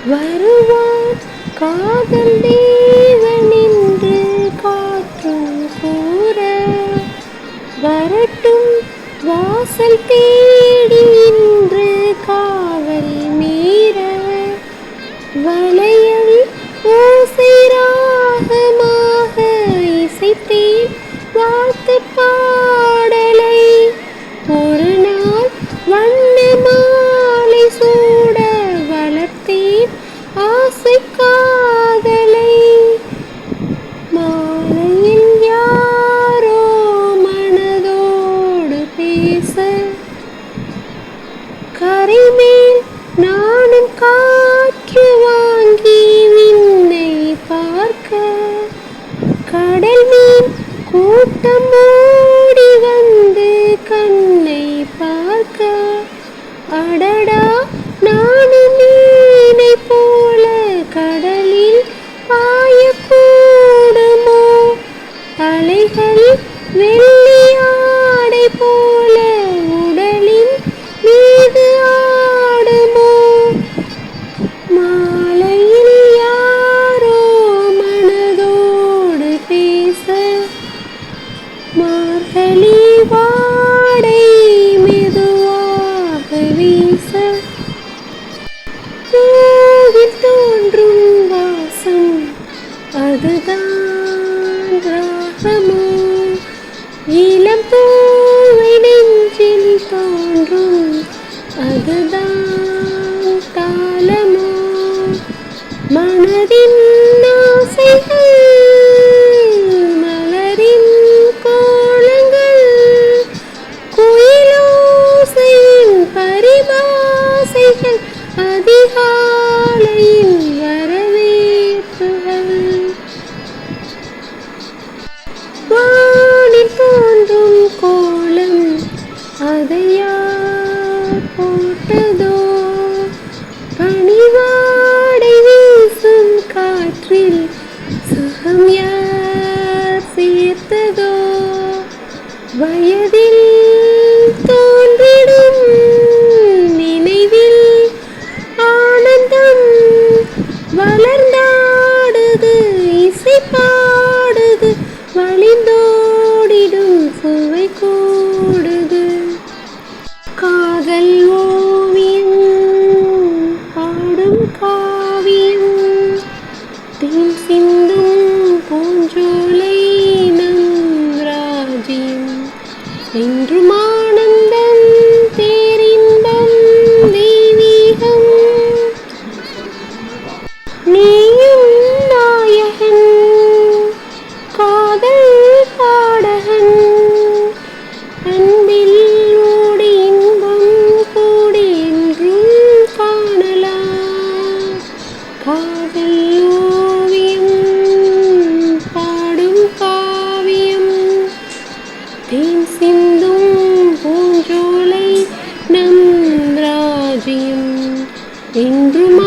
வருவான் காதல் தேவன் என்று காற்றும் கூற, வரட்டும் வாசல் தேடி இன்று காவல் மீற, வளையல் ஓசை ராகமாக இசைத்தேன் வாழ்த்து பாடலை, ஒரு நாள் வண்ண மாலை சூட வளர்த்தேன் ஆசை காதலை. மாலையில் யாரோ மனதோடு பேச, கரைமேல் நானும் காற்று வாங்கி விண்ணை பார்க்க, கடல் மீன் கூட்டம் ஓடி வந்து கண்ணை பார்க்க, அடடா நானும் மீனை போல கடலில் பாயக்கூடுமோ, அலைகள் வெள்ளியாடை போல உடலின் மீது ஆடுமோ. மாலையில் யாரோ மனதோடு பேச, மார்கழி வாடை மெதுவாக வீச, பூவில் தோன்றும் வாசம் அதுதான் ராகமோ, இளம் பூவை நெஞ்சில் தோன்றும் அதுதான் தாளமோ, மனதின் ஆசைகள் மலரின் கோலங்கள், குயிலோசையின் பரிபாசைகள், அதிகாலையின் வரவேற்புகள், வானில் தோன்றும் கோலம் அதை யார் போட்டதோ, பனிவாடை வீசும் காற்றில் சுகம் யார் சேர்த்ததோ, வயதில் தோன்றிடும் நினைவில் ஆனந்தம் வளர்ந்தாடுது, இசை பாடுது, வழிந்தோடிடும் சுவை கூடுது. காதல் ஓவியம் பாடும் காவியம், தேன் சிந்தும் பூஞ்சோலை நம் ராஜ்யம், என்றும் ஆனந்தம் பேரின்பம் தெய்வீகம், நீயும் நாயகன் காதல் பாடகன், அன்பில் ஓடி இன்பம் கூடி என்றும் காணலாம். காதல் ஓவியம் பாடும் காவியம், தேன் சிந்தும் பூஞ்சோலை நம் ராஜ்யம், என்றும்